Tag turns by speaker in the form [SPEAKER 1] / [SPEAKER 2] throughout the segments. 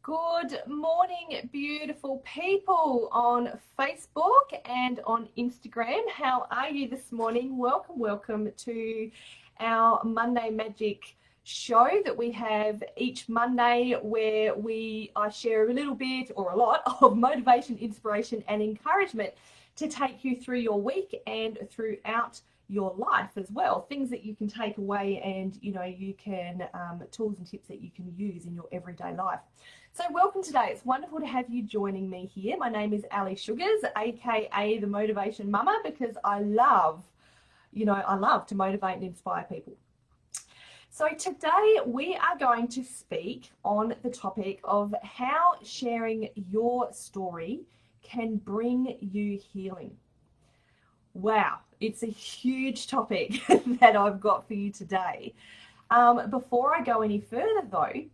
[SPEAKER 1] Good morning, beautiful people on Facebook and on Instagram. How are you this morning? Welcome to our Monday Magic show that we have each Monday, where I share a little bit or a lot of motivation, inspiration, and encouragement to take you through your week and throughout your life as well. Things that you can take away and you can tools and tips that you can use in your everyday life. So welcome today. It's wonderful to have you joining me here. My name is Ali Sugars, aka the Motivation Mama, because I love to motivate and inspire people. So today we are going to speak on the topic of how sharing your story can bring you healing. Wow, it's a huge topic that I've got for you today. Before I go any further though,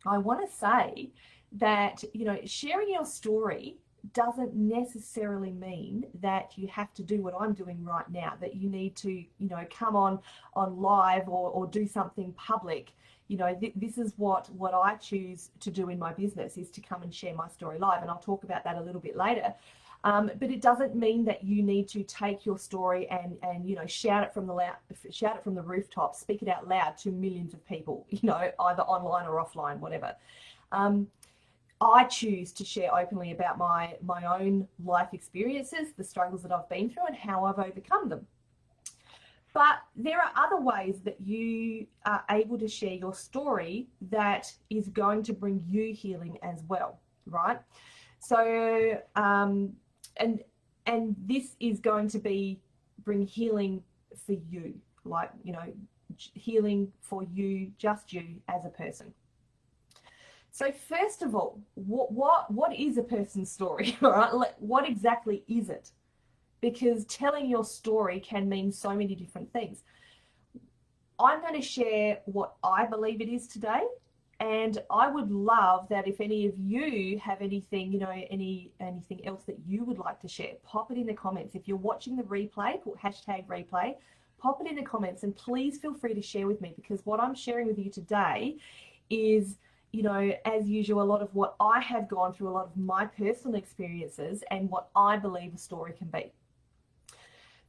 [SPEAKER 1] I want to say that, sharing your story doesn't necessarily mean that you have to do what I'm doing right now, that you need to, come on live or do something public. This is what I choose to do in my business, is to come and share my story live. And I'll talk about that a little bit later. But it doesn't mean that you need to take your story and shout it from the rooftop, speak it out loud to millions of people, either online or offline, whatever. I choose to share openly about my own life experiences, the struggles that I've been through, and how I've overcome them. But there are other ways that you are able to share your story that is going to bring you healing as well, right? So, and this is going to bring healing for you, healing for you, just you as a person. So first of all, what is a person's story? All right, what exactly is it? Because telling your story can mean so many different things. I'm going to share what I believe it is today. And I would love that if any of you have anything, anything else that you would like to share, pop it in the comments. If you're watching the replay, put #replay, pop it in the comments, and please feel free to share with me, because what I'm sharing with you today is, as usual, a lot of what I have gone through, a lot of my personal experiences, and what I believe a story can be.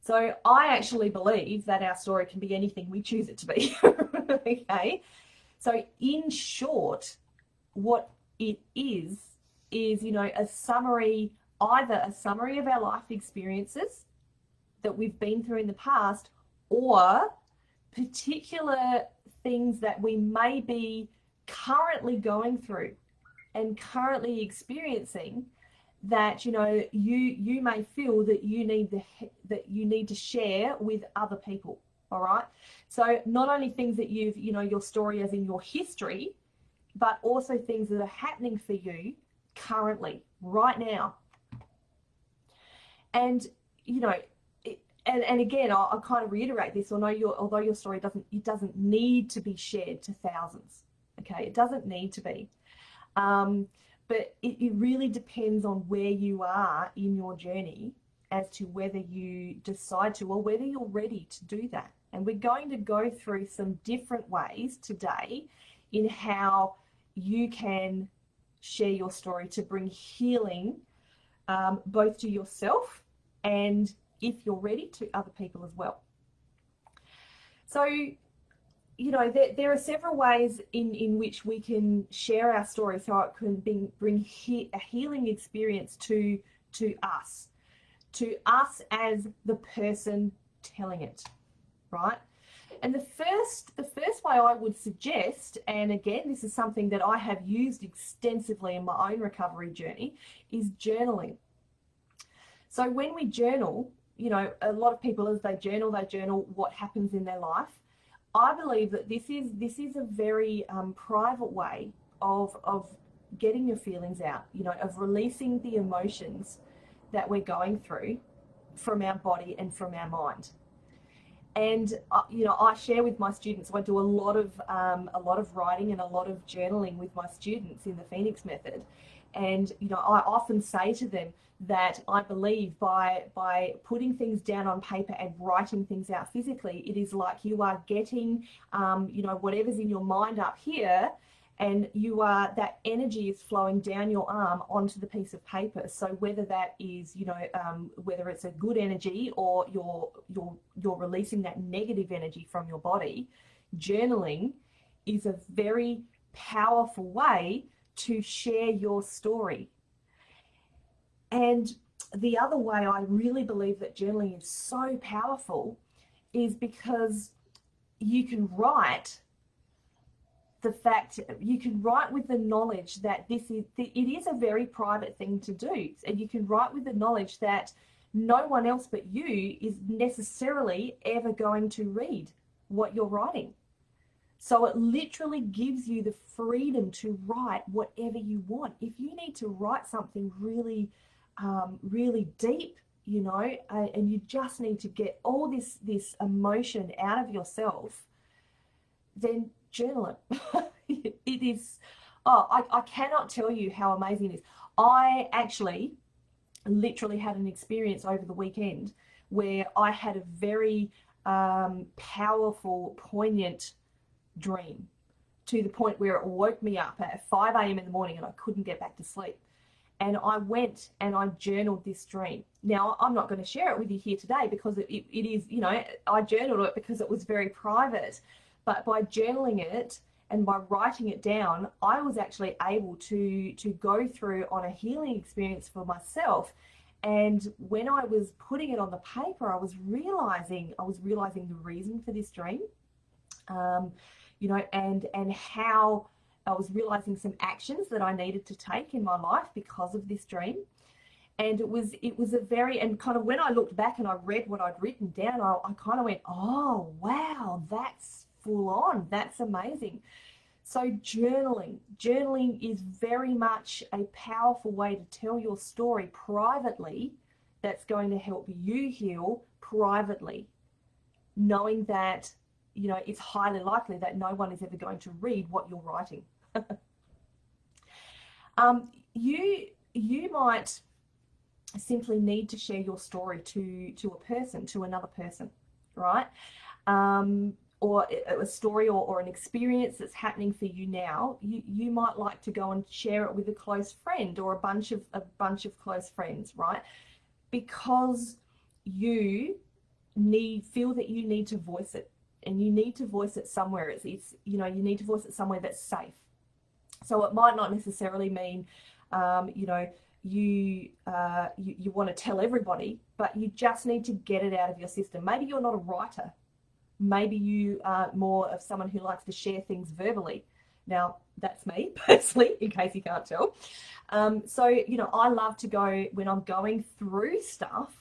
[SPEAKER 1] So I actually believe that our story can be anything we choose it to be. Okay. So in short, what it is, a summary, either a summary of our life experiences that we've been through in the past, or particular things that we may be currently going through and currently experiencing that, you may feel that you need to share with other people. All right. So not only things that your story as in your history, but also things that are happening for you currently, right now. And, and again, I'll kind of reiterate this, although your story doesn't need to be shared to thousands. Okay. It doesn't need to be. But it really depends on where you are in your journey as to whether you decide to, or whether you're ready to do that. And we're going to go through some different ways today in how you can share your story to bring healing, both to yourself and, if you're ready, to other people as well. So, there are several ways in which we can share our story so it can bring a healing experience to us as the person telling it. Right? And the first way I would suggest, and again, this is something that I have used extensively in my own recovery journey, is journaling. So when we journal, a lot of people, as they journal what happens in their life. I believe that this is a very private way of getting your feelings out, of releasing the emotions that we're going through from our body and from our mind. And I share with my students. I do a lot of writing and a lot of journaling with my students in the Phoenix Method, and I often say to them that I believe by putting things down on paper and writing things out physically, it is like you are getting whatever's in your mind up here, and that energy is flowing down your arm onto the piece of paper. So whether that is, whether it's a good energy or you're releasing that negative energy from your body, journaling is a very powerful way to share your story. And the other way I really believe that journaling is so powerful is because you can write with the knowledge that it is a very private thing to do. And you can write with the knowledge that no one else but you is necessarily ever going to read what you're writing. So it literally gives you the freedom to write whatever you want. If you need to write something really, really deep, and you just need to get all this emotion out of yourself, then journal it. It is, I cannot tell you how amazing it is. I actually literally had an experience over the weekend where I had a very powerful, poignant dream, to the point where it woke me up at 5 a.m. in the morning and I couldn't get back to sleep. And I went and I journaled this dream. Now, I'm not going to share it with you here today because it is, I journaled it because it was very private. But by journaling it and by writing it down, I was actually able to go through on a healing experience for myself. And when I was putting it on the paper, I was realizing the reason for this dream, and how I was realizing some actions that I needed to take in my life because of this dream. And it was a very, and kind of when I looked back and I read what I'd written down, I kind of went, oh, wow, that's full on. That's amazing. So journaling is very much a powerful way to tell your story privately that's going to help you heal privately, knowing that, it's highly likely that no one is ever going to read what you're writing. You might simply need to share your story to another person, right? Or a story or an experience that's happening for you now. You might like to go and share it with a close friend or a bunch of close friends, right? Because you feel that you need to voice it, and you need to voice it somewhere. You need to voice it somewhere that's safe. So it might not necessarily mean, you want to tell everybody, but you just need to get it out of your system. Maybe you're not a writer. Maybe you are more of someone who likes to share things verbally. Now, that's me personally, in case you can't tell. So, I love to go, when I'm going through stuff,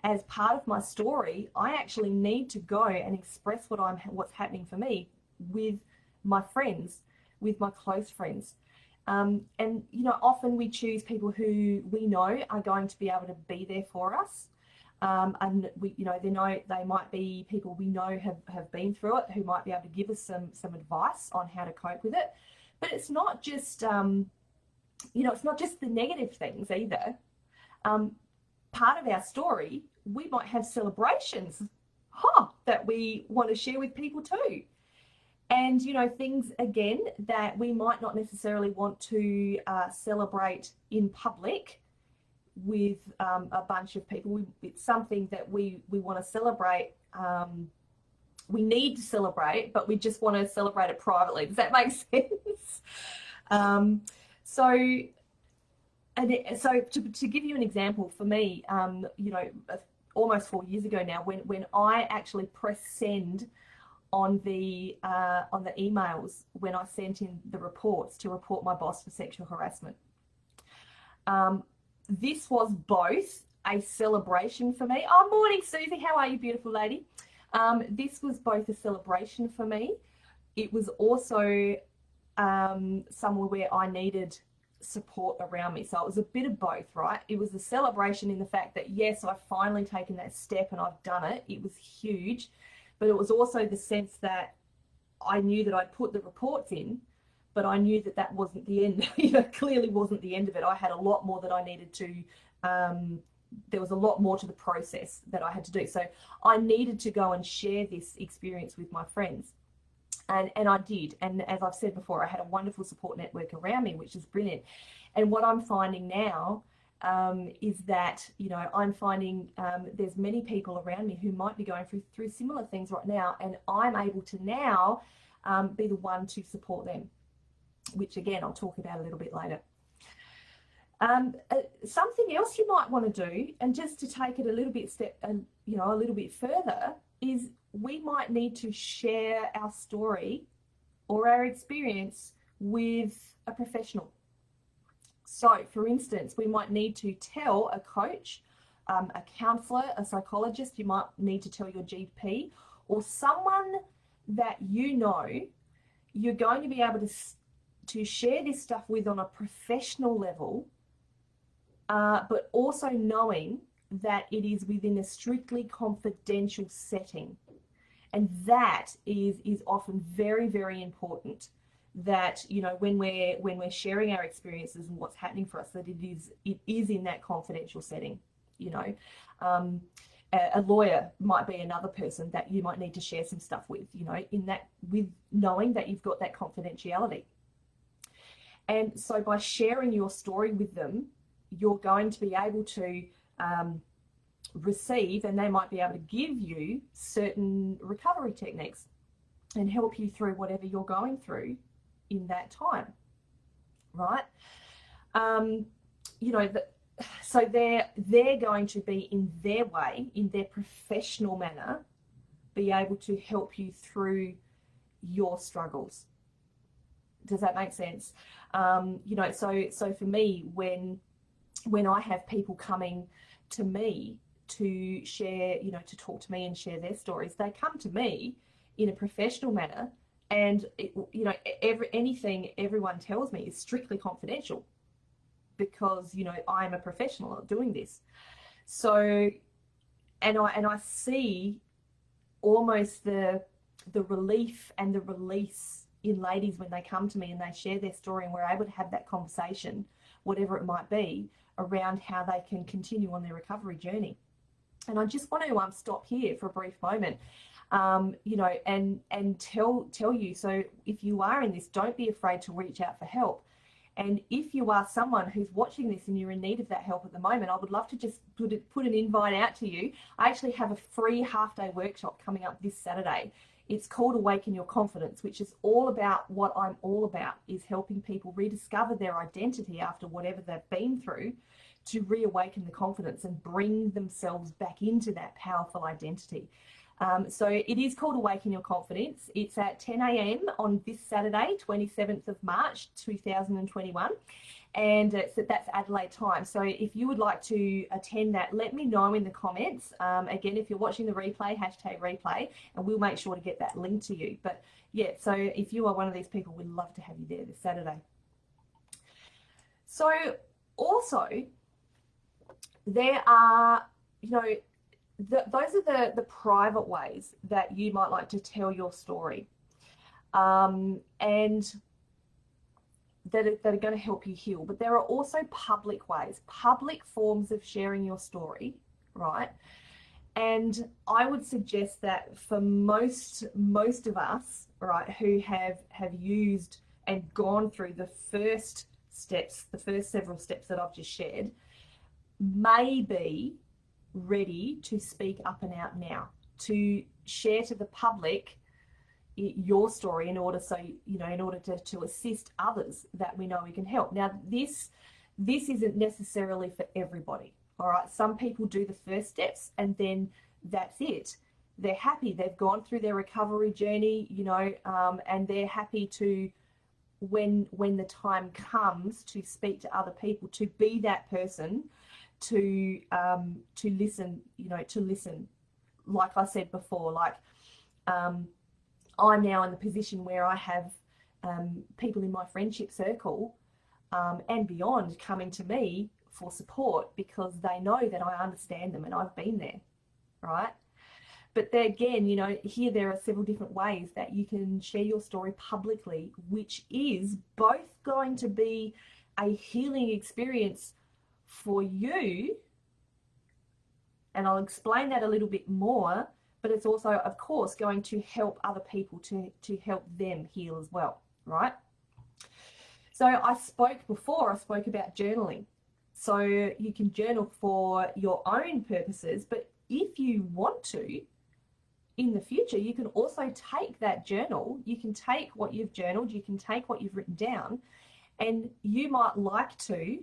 [SPEAKER 1] as part of my story, I actually need to go and express what's happening for me with my friends, with my close friends. And, often we choose people who we know are going to be able to be there for us. And they might be people we know have been through it, who might be able to give us some advice on how to cope with it. But it's not just, it's not just the negative things either. Part of our story, we might have celebrations that we want to share with people too. And, things, again, that we might not necessarily want to celebrate in public with a bunch of people. It's something that we want to celebrate. We need to celebrate, but we just want to celebrate it privately. Does that make sense? So to give you an example, for me, almost 4 years ago now, when I actually pressed send on the emails when I sent in the reports to report my boss for sexual harassment. This was both a celebration for me. Oh, morning, Susie. How are you, beautiful lady? This was both a celebration for me. It was also somewhere where I needed support around me. So it was a bit of both, right? It was a celebration in the fact that, yes, I've finally taken that step and I've done it. It was huge. But it was also the sense that I knew that I'd put the reports in, but I knew that wasn't the end. Clearly wasn't the end of it. I had a lot more that I needed to, there was a lot more to the process that I had to do. So I needed to go and share this experience with my friends. And I did. And as I've said before, I had a wonderful support network around me, which is brilliant. And what I'm finding now is that, you know, I'm finding there's many people around me who might be going through similar things right now. And I'm able to now be the one to support them, which again, I'll talk about a little bit later. Something else you might want to do, and just to take it a little bit further, is we might need to share our story or our experience with a professional. So, for instance, we might need to tell a coach, a counsellor, a psychologist. You might need to tell your GP or someone that you know you're going to be able to share this stuff with on a professional level, but also knowing that it is within a strictly confidential setting. And that is often very, very important, that, you know, when we're sharing our experiences and what's happening for us, that it is in that confidential setting. You know, a lawyer might be another person that you might need to share some stuff with, you know, with knowing that you've got that confidentiality. And so by sharing your story with them, you're going to be able to receive, and they might be able to give you certain recovery techniques and help you through whatever you're going through in that time, right? You know, so they're going to be, in their way, in their professional manner, be able to help you through your struggles. Does that make sense? You know, so for me, when I have people coming to me to share, you know, to talk to me and share their stories, they come to me in a professional manner, and you know, anything everyone tells me is strictly confidential, because, you know, I'm a professional at doing this. So, and I see almost the relief and the release in ladies when they come to me and they share their story, and we're able to have that conversation, whatever it might be, around how they can continue on their recovery journey. And I just want to stop here for a brief moment, you know, and tell you, so if you are in this, don't be afraid to reach out for help. And if you are someone who's watching this and you're in need of that help at the moment, I would love to just put an invite out to you. I actually have a free half-day workshop coming up this Saturday. It's called Awaken Your Confidence, which is all about what I'm all about, is helping people rediscover their identity after whatever they've been through, to reawaken the confidence and bring themselves back into that powerful identity. So it is called Awaken Your Confidence. It's at 10 a.m. on this Saturday, 27th of March, 2021. And that's Adelaide time. So if you would like to attend that, let me know in the comments. Again, if you're watching the replay, #replay, and we'll make sure to get that link to you. But yeah, so if you are one of these people, we'd love to have you there this Saturday. So also, there are, you know, those are the private ways that you might like to tell your story, and that are going to help you heal. But there are also public ways, public forms of sharing your story, right? And I would suggest that for most of us, right, who have used and gone through the first several steps that I've just shared, may be ready to speak up and out now, to share to the public your story, in order to assist others that we know we can help. Now, this isn't necessarily for everybody. All right, some people do the first steps and then that's it. They're happy. They've gone through their recovery journey, you know, and they're happy to, when the time comes to speak to other people, to be that person to listen, you know, to listen. Like I said before, like I'm now in the position where I have people in my friendship circle and beyond coming to me for support, because they know that I understand them and I've been there, right? But there again, you know, here there are several different ways that you can share your story publicly, which is both going to be a healing experience for you, and I'll explain that a little bit more, but it's also, of course, going to help other people to help them heal as well, right? So I spoke about journaling. So you can journal for your own purposes, but if you want to, in the future, you can also take that journal, you can take what you've journaled, you can take what you've written down, and you might like to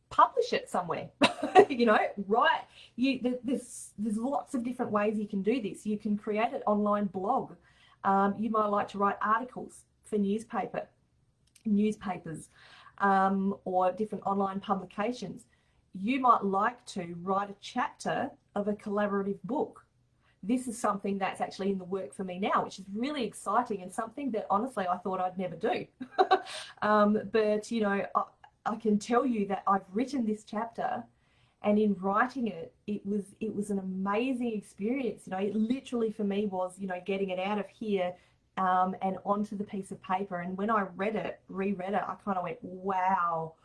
[SPEAKER 1] publish it somewhere. There's lots of different ways you can do this. You can create an online blog. You might like to write articles for newspapers, or different online publications. You might like to write a chapter of a collaborative book. This is something that's actually in the work for me now, which is really exciting and something that honestly I thought I'd never do. But I can tell you that I've written this chapter, and in writing it, it was an amazing experience. It literally for me was, getting it out of here and onto the piece of paper. And when I reread it, I kind of went, wow,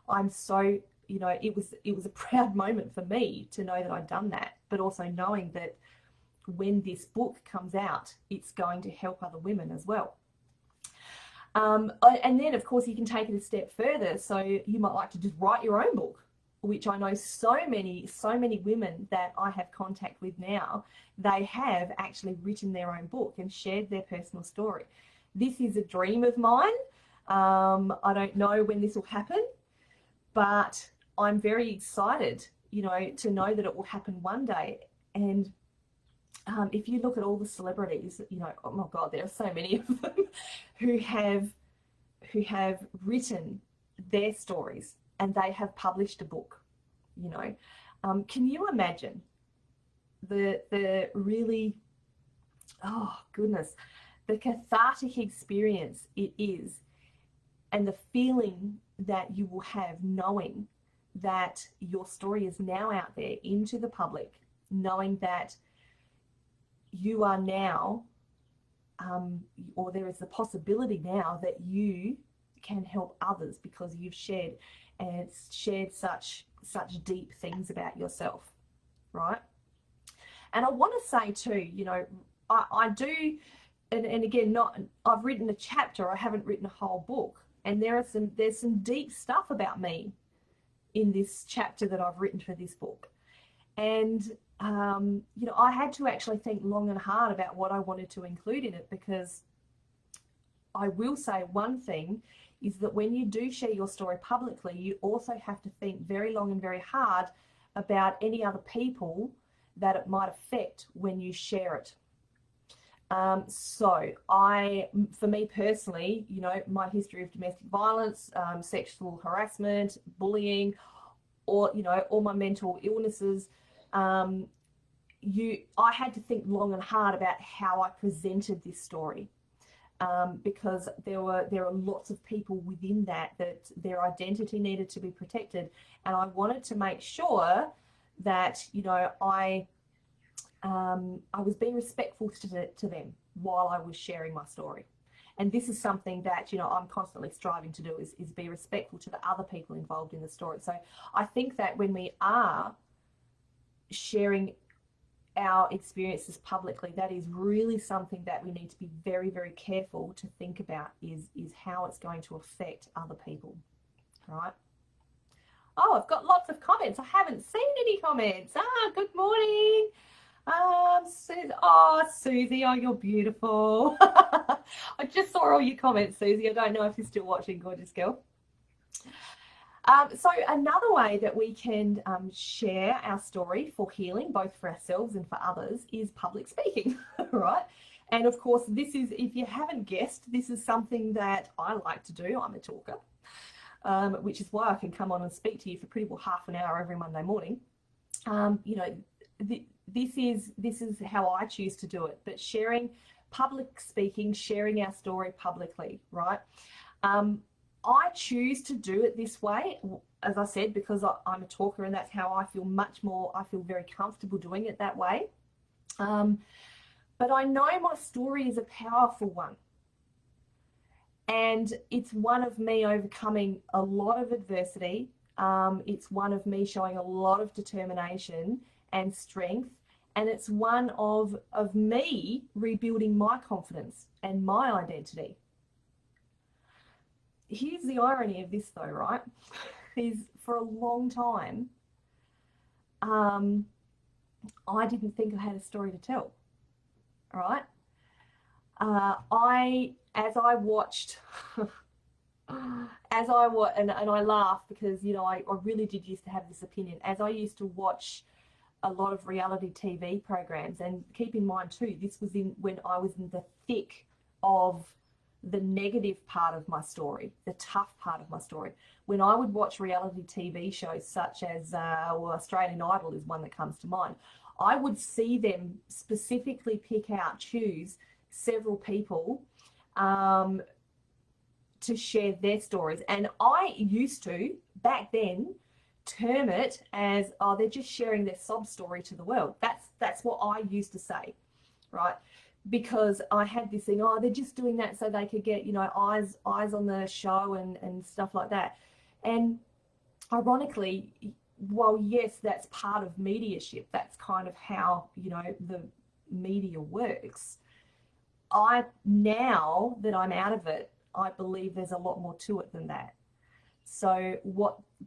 [SPEAKER 1] I'm so, it was a proud moment for me to know that I'd done that, but also knowing that when this book comes out, it's going to help other women as well. And then, of course, you can take it a step further. So you might like to just write your own book, which I know so many women that I have contact with now, they have actually written their own book and shared their personal story. This is a dream of mine. I don't know when this will happen, but I'm very excited, to know that it will happen one day. And if you look at all the celebrities, oh my God, there are so many of them who have written their stories and they have published a book. Can you imagine the really, oh goodness, the cathartic experience it is, and the feeling that you will have knowing that your story is now out there into the public, knowing that you are now, or there is the possibility now that you can help others because you've shared such deep things about yourself, right? And I want to say too, I do, and again, I've written a chapter, I haven't written a whole book, and there's some deep stuff about me in this chapter that I've written for this book. And I had to actually think long and hard about what I wanted to include in it, because I will say one thing is that when you do share your story publicly, you also have to think very long and very hard about any other people that it might affect when you share it. For me personally, my history of domestic violence, sexual harassment, bullying, or, all my mental illnesses, I had to think long and hard about how I presented this story, because there are lots of people within that their identity needed to be protected, and I wanted to make sure that I was being respectful to them while I was sharing my story. And this is something that I'm constantly striving to do, is be respectful to the other people involved in the story. So I think that when we are sharing our experiences publicly, that is really something that we need to be very, very careful to think about, is how it's going to affect other people, right? Oh, I've got lots of comments. I haven't seen any comments. Good morning. Susie, oh, you're beautiful. I just saw all your comments, Susie. I don't know if you're still watching, gorgeous girl. So another way that we can share our story for healing, both for ourselves and for others, is public speaking, right? And of course, this is, if you haven't guessed, this is something that I like to do. I'm a talker, which is why I can come on and speak to you for pretty well half an hour every Monday morning. This is how I choose to do it, but sharing, public speaking, sharing our story publicly, right? I choose to do it this way, as I said, because I'm a talker, and that's how I feel I feel very comfortable doing it that way. But I know my story is a powerful one. And it's one of me overcoming a lot of adversity. It's one of me showing a lot of determination and strength. And it's one of me rebuilding my confidence and my identity. Here's the irony of this though, right? Is for a long time, I didn't think I had a story to tell, right? As I watched, and I laugh because, you know, I really did used to have this opinion. As I used to watch a lot of reality TV programs, and keep in mind too, this was when I was in the thick of the negative part of my story, the tough part of my story. When I would watch reality TV shows such as, Australian Idol is one that comes to mind, I would see them specifically choose several people to share their stories. And I used to, back then, term it as, oh, they're just sharing their sob story to the world. That's what I used to say, right? Because I had this thing, oh, they're just doing that so they could get, you know, eyes on the show and stuff like that. And ironically, well, yes, that's part of mediaship. That's kind of how, you know, the media works. Now that I'm out of it, I believe there's a lot more to it than that. So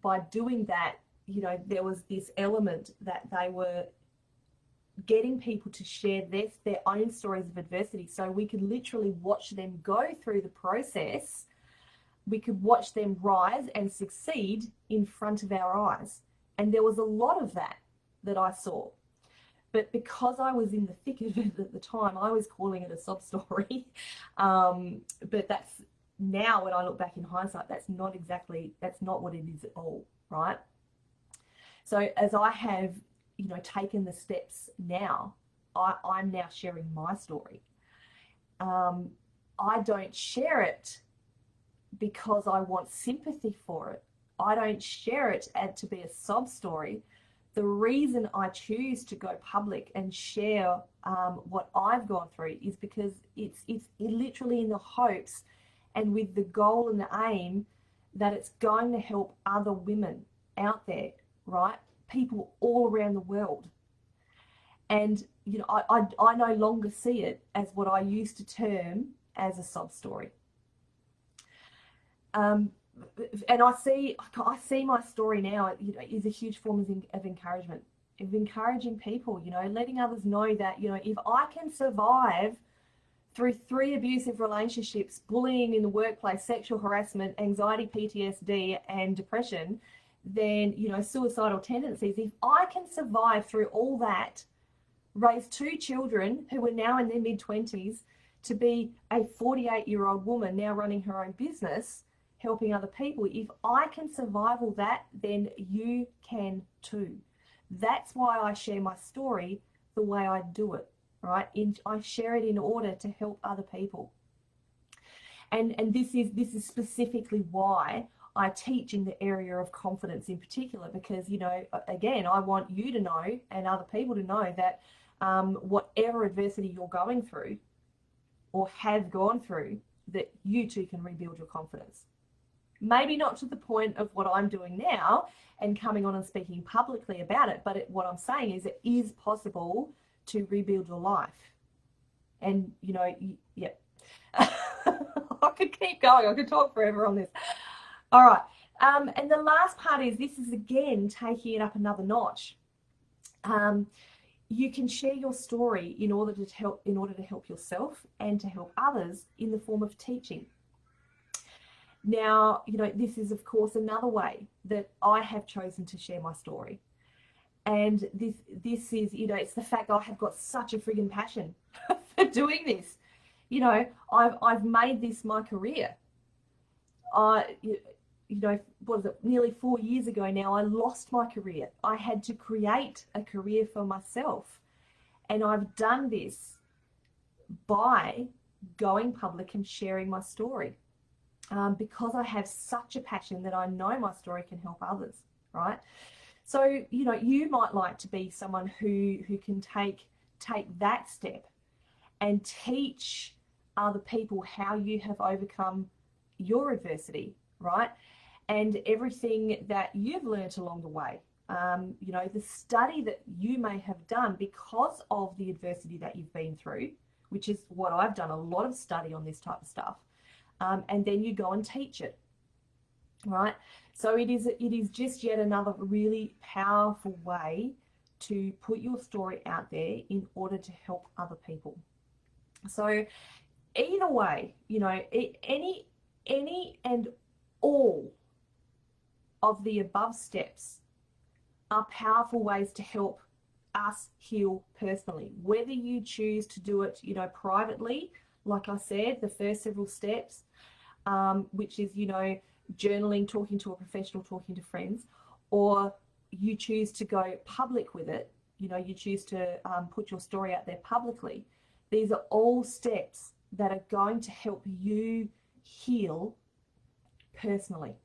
[SPEAKER 1] by doing that, you know, there was this element that they were getting people to share their own stories of adversity, so we could literally watch them go through the process. We could watch them rise and succeed in front of our eyes. And there was a lot of that I saw. But because I was in the thick of it at the time, I was calling it a sob story. But that's now, when I look back in hindsight, that's not what it is at all, right? So as I have, you know, taken the steps now, I'm now sharing my story. I don't share it because I want sympathy for it. I don't share it to be a sob story. The reason I choose to go public and share what I've gone through is because it's literally in the hopes and with the goal and the aim that it's going to help other women out there, right? People all around the world. And, you know, I no longer see it as what I used to term as a sob story. And I see my story now, you know, is a huge form of encouragement, of encouraging people, you know, letting others know that, you know, if I can survive through 3 abusive relationships, bullying in the workplace, sexual harassment, anxiety, PTSD, and depression, then, you know, suicidal tendencies, if I can survive through all that, raise 2 children who are now in their mid-20s, to be a 48-year-old woman now running her own business, helping other people, if I can survive all that, then you can too. That's why I share my story the way I do it, right? I share it in order to help other people. And this is specifically why I teach in the area of confidence in particular, because, you know, again, I want you to know and other people to know that whatever adversity you're going through or have gone through, that you too can rebuild your confidence. Maybe not to the point of what I'm doing now and coming on and speaking publicly about it, but what I'm saying is it is possible to rebuild your life. And, you know, yeah. I could keep going. I could talk forever on this. All right. And the last part is, this is again taking it up another notch. You can share your story in order to help yourself and to help others in the form of teaching. Now, you know, this is of course another way that I have chosen to share my story. And this is, you know, it's the fact that I have got such a friggin' passion for doing this. You know, I've made this my career. You know, what is it, nearly 4 years ago now, I lost my career. I had to create a career for myself. And I've done this by going public and sharing my story. Because I have such a passion that I know my story can help others, right? So, you know, you might like to be someone who can take that step and teach other people how you have overcome your adversity, right? And everything that you've learned along the way, you know, the study that you may have done because of the adversity that you've been through, which is what I've done, a lot of study on this type of stuff, and then you go and teach it, right? So it is just yet another really powerful way to put your story out there in order to help other people. So either way, you know, any and all of the above steps are powerful ways to help us heal personally. Whether you choose to do it, you know, privately, like I said, the first several steps, which is, you know, journaling, talking to a professional, talking to friends, or you choose to go public with it, you know, you choose to put your story out there publicly. These are all steps that are going to help you heal personally.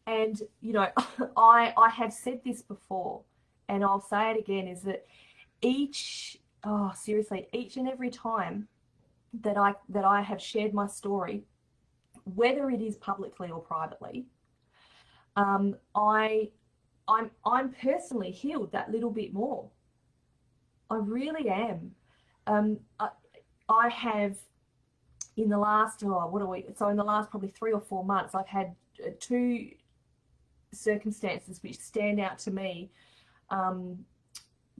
[SPEAKER 1] And, you know, I have said this before, and I'll say it again, is that each and every time that I have shared my story, whether it is publicly or privately, I'm personally healed that little bit more. I really am. I have, in the last in the last probably 3 or 4 months, I've had 2 circumstances which stand out to me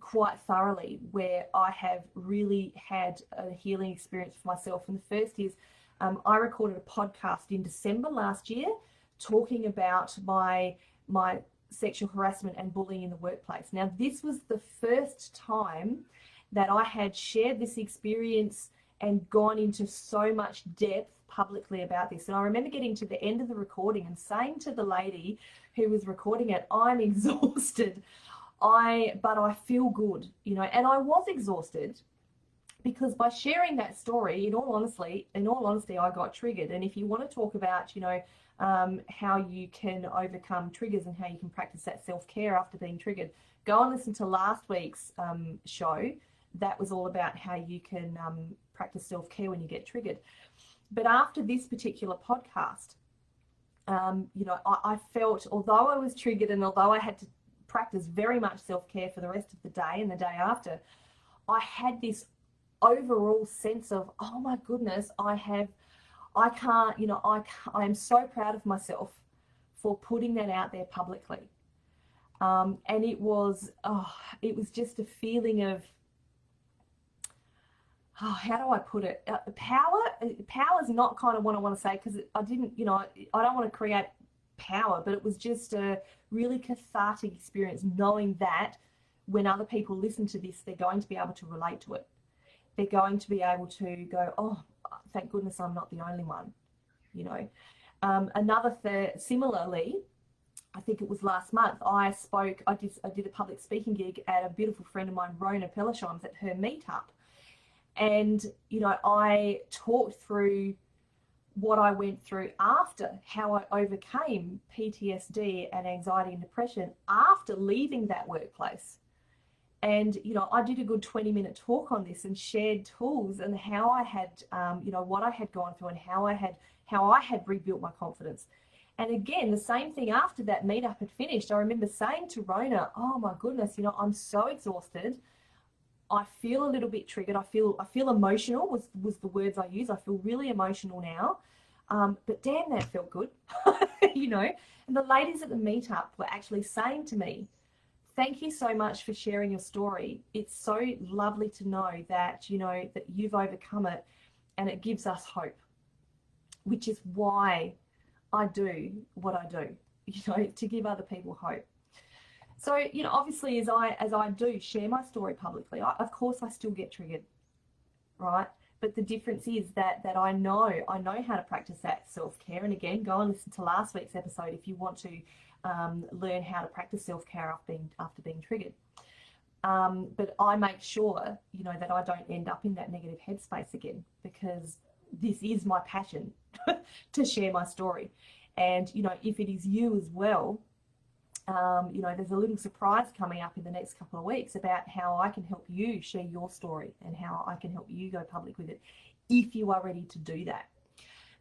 [SPEAKER 1] quite thoroughly, where I have really had a healing experience for myself. And the first is, I recorded a podcast in December last year talking about my sexual harassment and bullying in the workplace. Now, this was the first time that I had shared this experience and gone into so much depth publicly about this. And I remember getting to the end of the recording and saying to the lady who was recording it, I'm exhausted, but I feel good, you know. And I was exhausted because by sharing that story, in all honesty, I got triggered. And if you want to talk about, you know, how you can overcome triggers and how you can practice that self-care after being triggered, go and listen to last week's show. That was all about how you can practice self-care when you get triggered. But after this particular podcast, you know, I felt, although I was triggered and although I had to practice very much self-care for the rest of the day and the day after, I had this overall sense of, oh my goodness, I am so proud of myself for putting that out there publicly. And it was just a feeling of, how do I put it? Power is not kind of what I want to say, because I don't want to create power, but it was just a really cathartic experience, knowing that when other people listen to this, they're going to be able to relate to it. They're going to be able to go, oh, thank goodness I'm not the only one, you know. Similarly, I think it was last month, I did a public speaking gig at a beautiful friend of mine, Rona Pelisheims, at her meetup. And, you know, I talked through what I went through after, how I overcame PTSD and anxiety and depression after leaving that workplace. And, you know, I did a good 20-minute talk on this and shared tools and how I had, you know, what I had gone through and how I had rebuilt my confidence. And again, the same thing after that meetup had finished. I remember saying to Rona, oh my goodness, you know, I'm so exhausted. I feel a little bit triggered. I feel emotional was the words I used. I feel really emotional now. But damn, that felt good, you know. And the ladies at the meetup were actually saying to me, thank you so much for sharing your story. It's so lovely to know that, you know, that you've overcome it, and it gives us hope, which is why I do what I do, you know, to give other people hope. So, you know, obviously as I do share my story publicly, of course I still get triggered, right? But the difference is that I know how to practice that self-care. And again, go and listen to last week's episode if you want to learn how to practice self-care after being triggered. But I make sure, you know, that I don't end up in that negative headspace again, because this is my passion to share my story. And, you know, if it is you as well, you know, there's a little surprise coming up in the next couple of weeks about how I can help you share your story and how I can help you go public with it if you are ready to do that.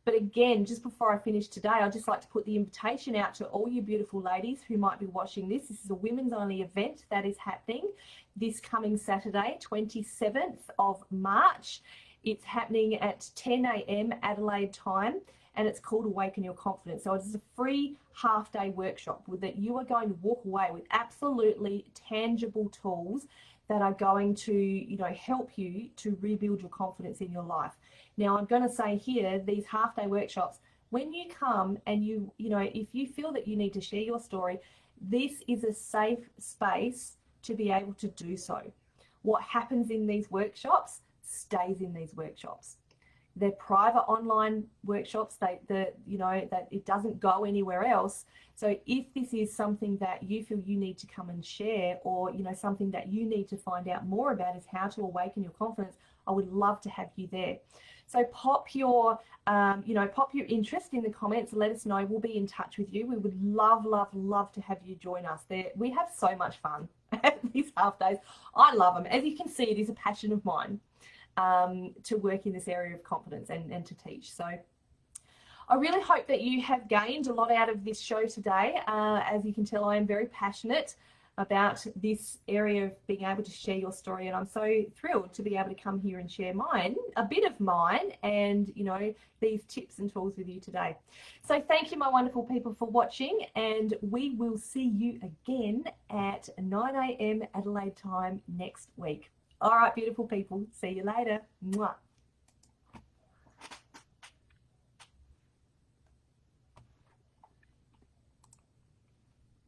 [SPEAKER 1] But again, just before I finish today, I'd just like to put the invitation out to all you beautiful ladies who might be watching this. This is a women's only event that is happening this coming Saturday, 27th of March. It's happening at 10 a.m. Adelaide time, and it's called Awaken Your Confidence. So it's a free half-day workshop that you are going to walk away with absolutely tangible tools that are going to, you know, help you to rebuild your confidence in your life. Now, I'm going to say here, these half-day workshops, when you come and you know, if you feel that you need to share your story, this is a safe space to be able to do so. What happens in these workshops stays in these workshops. They're private online workshops, you know, that it doesn't go anywhere else. So if this is something that you feel you need to come and share, or, you know, something that you need to find out more about is how to awaken your confidence, I would love to have you there. So pop your, you know, pop your interest in the comments. Let us know. We'll be in touch with you. We would love, love, love to have you join us there. We have so much fun at these half days. I love them. As you can see, it is a passion of mine to work in this area of confidence and to teach. So I really hope that you have gained a lot out of this show today. As you can tell, I am very passionate about this area of being able to share your story, and I'm so thrilled to be able to come here and share mine, a bit of mine, and, you know, these tips and tools with you today. So thank you, my wonderful people, for watching, and we will see you again at 9 a.m. Adelaide time next week. All right, beautiful people, see you later. Mwah.